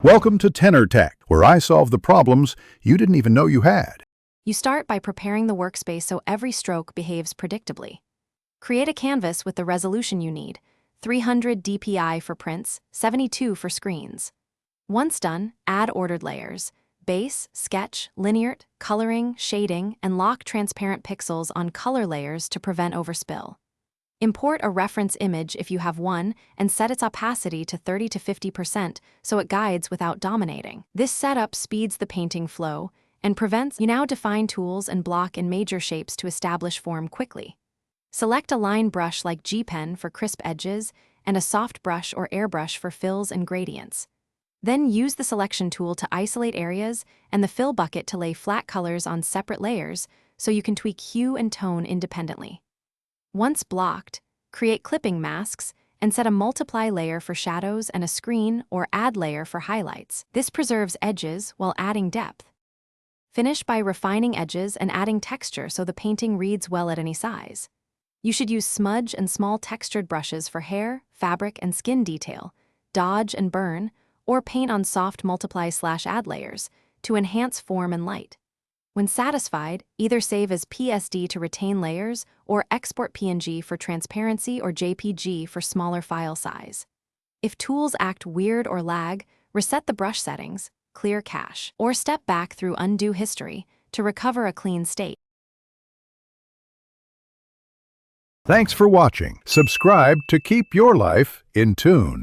Welcome to Tenor Tech, where I solve the problems you didn't even know you had. You start by preparing the workspace so every stroke behaves predictably. Create a canvas with the resolution you need, 300 dpi for prints, 72 for screens. Once done, add ordered layers: base, sketch, linear, coloring, shading, and lock transparent pixels on color layers to prevent overspill. Import a reference image if you have one and set its opacity to 30 to 50% so it guides without dominating. This setup speeds the painting flow and prevents. You now define tools and block in major shapes to establish form quickly. Select a line brush like G-Pen for crisp edges and a soft brush or airbrush for fills and gradients. Then use the selection tool to isolate areas and the fill bucket to lay flat colors on separate layers so you can tweak hue and tone independently. Once blocked, create clipping masks and set a multiply layer for shadows and a screen or add layer for highlights. This preserves edges while adding depth. Finish by refining edges and adding texture so the painting reads well at any size. You should use smudge and small textured brushes for hair, fabric, and skin detail, dodge and burn, or paint on soft multiply/add layers to enhance form and light. When satisfied, either save as PSD to retain layers or export PNG for transparency or JPG for smaller file size. If tools act weird or lag, reset the brush settings, clear cache, or step back through undo history to recover a clean state. Thanks for watching. Subscribe to keep your life in tune.